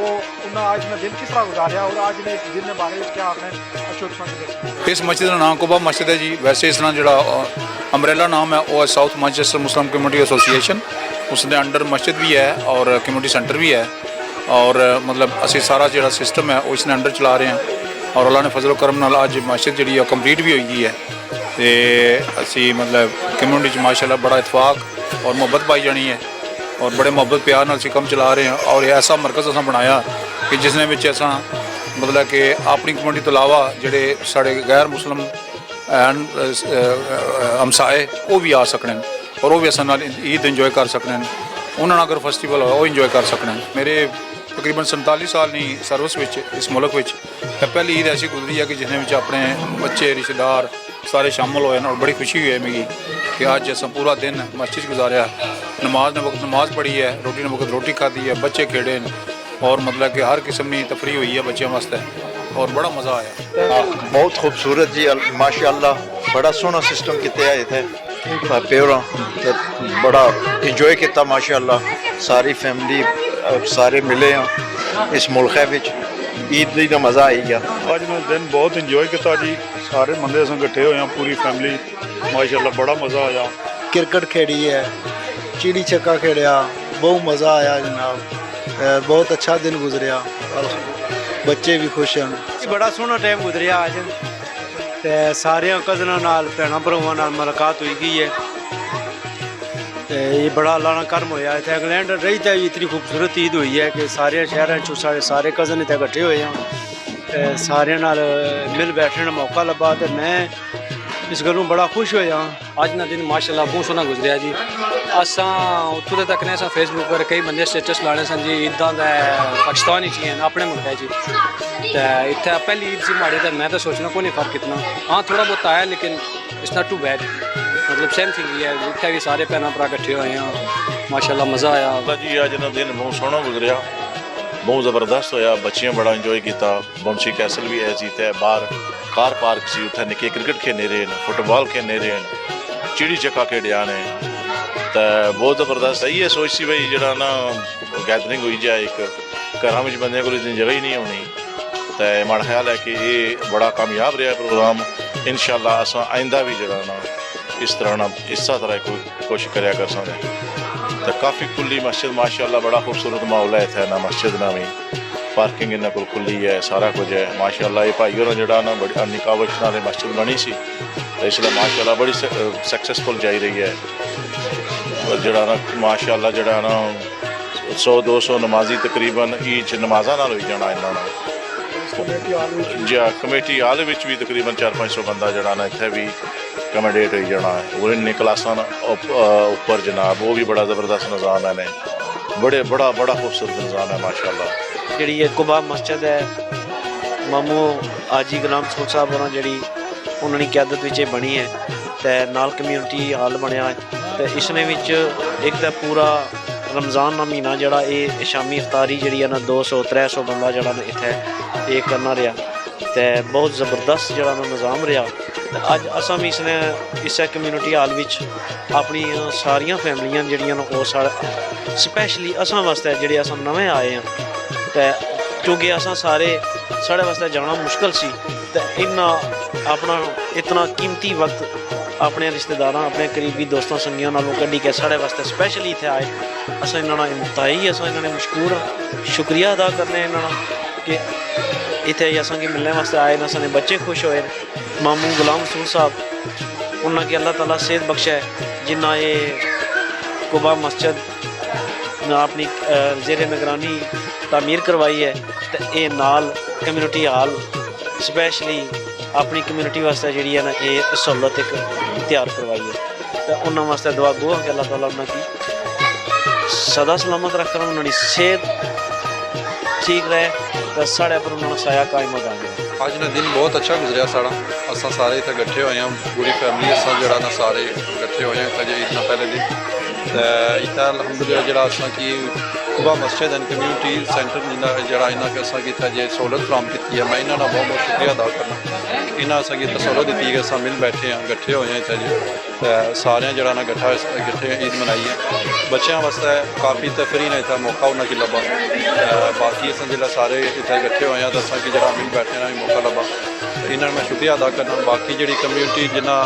उन्हें आज ने दिन किस तरह गुजारा और आज ने दिन के बारे में क्या आपने अच्छे समझ। इस मस्जिद का नाम कुबा मस्जिद है जी। वैसे इसका जोड़ा अम्ब्रेला नाम है वो है साउथ मैनचेस्टर मुस्लिम कम्यूनिटी एसोसीएशन। उसके अंडर मस्जिद भी है और कम्यूनिटी सेंटर भी है और मतलब असी सारा जो सिस्टम है वो इसने अंडर चला रहे हैं और अल्लाह ने फजल करम नाल अज मस्जिद जी कंप्लीट भी हुई है। तो असी मतलब कम्यूनिटी माशाल्लाह बड़ा इतफाक और मुहब्बत पाई जानी है और बड़े मुहब्बत प्यार नाल कम चला रहे हैं। और ऐसा मरकज़ असा बनाया कि जिसने विच असा मतलब कि अपनी कम्यूनिटी तो इलावा जोड़े साढ़े गैर मुस्लिम हमसाए वो भी आ सकने और वो भी अस ईद इंजॉय कर सकने। उन्होंने अगर फेस्टिवल हो वो इंजॉय कर सकने। मेरे तकरीबन 47 साल नहीं सर्विस विच इस मुल्क विच पहली ईद ऐसी गुजरी है कि जिसने विच अपने बच्चे रिश्तेदार सारे शामिल होए और बड़ी खुशी हुई है मिगी कि अज अस पूरा दिन मस्जिद गुजारिया, नमाज ने वक्त नमाज पढ़ी है, रोटी ने वक्त रोटी खाधी है, बच्चे खेड़े और मतलब कि हर किस्म की तफरी हुई है बच्चों वास्ते और बड़ा मज़ा आया। बहुत खूबसूरत जी माशाअल्लाह बड़ा सोहना सिस्टम किया इतने प्योर बड़ा इंजॉय किया माशाअल्लाह। सारी फैमिली सारे मिले हैं इस मुल्क विच ईद का मज़ा आई गया। अज मैं दिन बहुत इंजॉय किया जी। सारे बंदे अस इकट्ठे होए हैं पूरी फैमिली माशाअल्लाह बड़ा मज़ा आया। क्रिकेट खेड़ी है, चिड़ी छक्का खेड़िया, बहुत मज़ा आया जनाब। बहुत अच्छा दिन गुजरिया और बच्चे भी खुश हैं। बड़ा सोहना टाइम गुजरिया अज ते सारे कज़नां नाल भैणां भरावां नाल मुलाकात हुई गई है। तो ये बड़ा अल्लाह ना कर्म होया। इतने इंग्लैंड रही तो इतनी खूबसूरत ईद हुई है कि सारे शहर सारे कज़न इतने इकट्ठे हुए हैं, सारे नाल मिल बैठने का मौका लब्भा। तो मैं इस गल्लों बड़ा खुश होया। अज का दिन माशाअल्लाह बहुत सोहना गुजरिया जी। असां उत्थों तक ने असां फेसबुक पर कई बंदे स्टेटस लाने सन जी ईदां दा पाकिस्तान ही हैं अपने मुल्क जी। तो इत्थे पहली ईद सी माड़ी तो मैं तो सोचना कोई नहीं फर्क इतना, हाँ थोड़ा बहुत आया लेकिन इट्स नॉट टू बैड, मतलब सेम थिंग ही है। इत्थे भी सारे भैन भरा इकट्ठे हुए हैं माशाअल्लाह मज़ा आया जी। अज का दिन बहुत सोहना गुजरिया, बहुत ज़बरदस्त होया। बच्चियां बड़ा इंजॉय किया। बाउंसी कैसल भी है जी, तो बाहर कार पार्क से उत्थे निक्के क्रिकेट खेलने रहे हैं, फुटबॉल खेलने रहे हैं, चिड़ी छक्का खेडिया ने। तो बहुत ज़बरदस्त यही है सोच सी भाई जरा ना गैदरिंग हुई जाए एक घर में बंदे को इतनी जगह ही नहीं होनी। तो मेरा ख्याल है कि ये बड़ा कामयाब रहा प्रोग्राम। इंशाअल्लाह अस आइंदा भी जरा ना इस तरह ना इस तरह कोई कोशिश कराया कर सकते। तो काफ़ी खुली मस्जिद माशाअल्लाह बड़ा खूबसूरत माहौल है इतने ना मस्जिद ना भी पार्किंग इन्होंने को खुली है, सारा कुछ है माशाअल्लाह। ये भाई होना जड़ा ना बड़ी निकाबश नाल मस्जिद बनी सी तो इसलिए माशाअल्लाह बड़ी सक्सेसफुल जाई रही है। जड़ा ना माशाअल्लाह जड़ा ना 100-200 नमाजी तकरीबन ईच नमाजा नाल होई जाना इन्होंने। जी कमेटी हाल भी तकरीबन 400-500 बंदा जड़ा ना इत्थे भी कमोडेट हो जाना है। और इन्नी क्लासा उपर जनाब वो भी बड़ा ज़बरदस्त निज़ाम है, बड़े बड़ा खूबसूरत निज़ाम है माशाअल्लाह। जी ये कुबा मस्जिद है मामू आजी गुलाम सूद साहब होना जी उन्होंने क्यादत विच बनी है तो नाल कम्यूनिटी हाल बनया है। तो इसमें एक तो पूरा रमज़ान का महीना जड़ा ये शामी इफ्तारी जी है ना 200-300 बंदा जड़ा इत्थे ये करना रहा। तो बहुत ज़बरदस्त जड़ा निज़ाम रहा। तो अज असा भी इसने इस कम्यूनिटी हाल विच अपनी सारिया फैमिलियां जड़ियां वो साढ़े स्पैशली असा वास्ते जेह्ड़े अस नमें आए हैं तो क्योंकि अस सारे साढ़े वास्ते जाना मुश्किल सी। तो इन्ना अपना इतना कीमती वक्त अपने रिश्तेदार अपने करीबी दोस्तों संगियों नालों कड्ढी के साढ़े वास्ते स्पैशली इत्थे आए। अस इन्होंने इंतहाई अस इन्होंने मशकूर शुक्रिया अदा करने इन्होंने कि इत्थे असा कि मिलने वास्ते आए न। सारे बच्चे खुश होए। मामू गुलाम सूद साहब उन्होंने कि अल्लाह ताला सेहत बख्शे जिन्ना ये कुबा मस्जिद अपनी ज़ेरे निगरानी तामीर करवाई है। तो ये नाल कम्यूनिटी हाल स्पैशली अपनी कम्यूनिटी वास्ते जी है ना ये सहूलत एक तैयार करवाई है। तो उन्होंने वास्ते दुआ गो है कि अल्लाह ताला उन्होंने सदा सलामत रख कर उन्होंने सेहत ठीक रहे तो साढ़े पर उन्होंने साया कायम हो जाए। अज का दिन बहुत अच्छा गुजरिया साड़ा। अस सारे इतने इकट्ठे हुए हैं पूरी फैमिली अस जरा ना सारे इकट्ठे हुए हैं अजे ईद पहले दिन। तो इतना अलहमदुलिल्लाह जरा अस कि ਕੁਬਾ ਮਸਜਿਦ ਐਂਡ ਕਮਿਊਨਿਟੀ ਸੈਂਟਰ ਜਿਹੜਾ ਇਹਨਾਂ ਕਿ ਅਸਾਂ ਕੀਤਾ ਜੇ ਸਹੂਲਤ ਫਰਾਹਮ ਕੀਤੀ ਹੈ, ਮੈਂ ਇਹਨਾਂ ਦਾ ਬਹੁਤ ਬਹੁਤ ਸ਼ੁਕਰੀਆ ਅਦਾ ਕਰਨਾ। ਇਹਨਾਂ ਅਸਾਂ ਕੀ ਸਹੂਲਤ ਦਿੱਤੀ ਕਿ ਅਸਾਂ ਮਿਲ ਬੈਠੇ ਹਾਂ, ਇਕੱਠੇ ਹੋਏ ਹਾਂ ਇੱਥੇ ਜੀ, ਤੇ ਸਾਰਿਆਂ ਜਿਹੜਾ ਨਾ ਇਕੱਠੇ ਈਦ ਮਨਾਈ ਹੈ। ਬੱਚਿਆਂ ਵਾਸਤੇ ਕਾਫੀ ਤਫਰੀਨ ਹੈ, ਇੱਥੇ ਮੌਕਾ ਉਹਨਾਂ ਕੀ ਲੱਭਾ। ਬਾਕੀ ਅਸਾਂ ਜਿਹੜਾ ਸਾਰੇ ਇੱਥੇ ਇਕੱਠੇ ਹੋਏ ਹਾਂ ਤਾਂ ਅਸਾਂ ਕੀ ਜਿਹੜਾ ਮਿਲ ਬੈਠੇ ਨਾ ਮੌਕਾ ਲੱਭਾ। ਇਹਨਾਂ ਨੂੰ ਮੈਂ ਸ਼ੁਕਰੀਆ ਅਦਾ ਕਰਨਾ। ਬਾਕੀ ਜਿਹੜੀ ਕਮਿਊਨਿਟੀ ਜਿਨ੍ਹਾਂ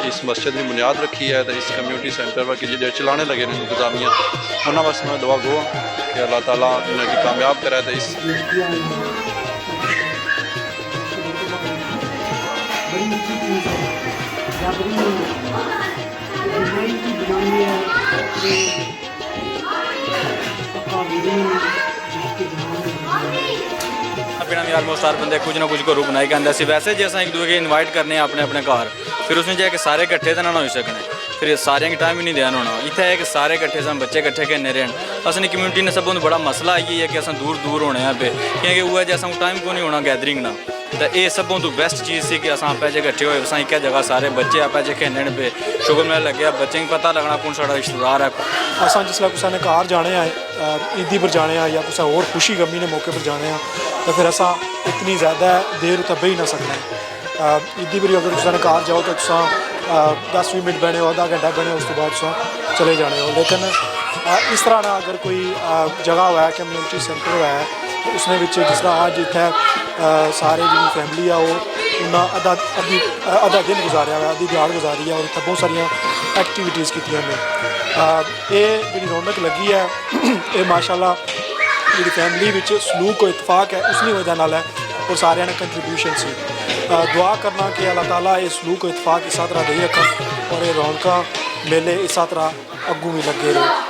ਇਸ ਮਸਜਿਦ ਦੀ ਬੁਨਿਆਦ ਰੱਖੀ ਹੈ ਤੇ ਇਸ ਕਮਿਊਨਿਟੀ ਸੈਂਟਰ ਵਾ ਕਿ ਜਿਹੜੇ ਚਲਾਣੇ ਲਗੇ ਨੇ ਇੰਤਜ਼ਾਮੀਆਂ, ਉਹਨਾਂ ਵਾਸਤੇ ਮੈਂ ਦੁਆ ਗੋ ਕਿ अल्लाह ताला इन्हें की कामयाब कराए। तो इस पिंड में आलमोस्ट हर बंदे कुछ ना कुछ घरों बनाई के आंदा सी। वैसे जे असां एक दूए के इनवाइट करने अपने अपने घर, फिर उसमें जाके सारे इकट्ठे तो ना हो सकने, फिर सारे टाइम ही नहीं देना होना। इत्थे है कि सारे इकट्ठे सन, बच्चे इकट्ठे खेलने रहन। असली कम्यूनिटी ने सब बड़ा मसला आई है कि अस दूर दूर होने पे, क्योंकि वो जे अस टाइम को नहीं होना गैदरिंग ना। तो ये सबों तो बेस्ट चीज़ सी कि अस आपे जे इकट्ठे होए, अस एक जगह सारे बच्चे आपे जे खेलने पे शुगर मेला लगे, बच्चे को पता लगना कौन साड़ा रिश्तेदार है। असां जिसलै कुसै ने घर जाने आए, ईदी पर जाने या कुछ होर खुशी गमी ने मौके पर जाने तो फिर असां इतनी ज़्यादा देर उत्थे बेही ना सकने। ईदी पर अगर कुसै ने घर जाओ तो 10-20 मिनट बने हो, आधा घंटा बने, उस तो बाद चले जाने हो। लेकिन इस तरह ना अगर कोई जगह हुआ कम्यूनिटी सेंटर हुआ है तो उसने जिस तरह अज इत्थे सारे जी फैमिली आ वो उन्हें अद्धा दिन गुजारिया हुआ, अद्धी दिहाड़ गुजारी है और इतना बहुत सारिया एक्टिविटीज़ की ने। ये जी रौनक लगी है ये माशाल्लाह जी फैमिली में सलूक को इतफाक है उसकी वजह नाल है और सारे ने कंट्रीब्यूशन से दुआ करना कि अल्लाह ताला ये सलूक को इतफाक इस तरह दे रखन और ये रौनक मेले इस तरह अगू भी लगे रहे।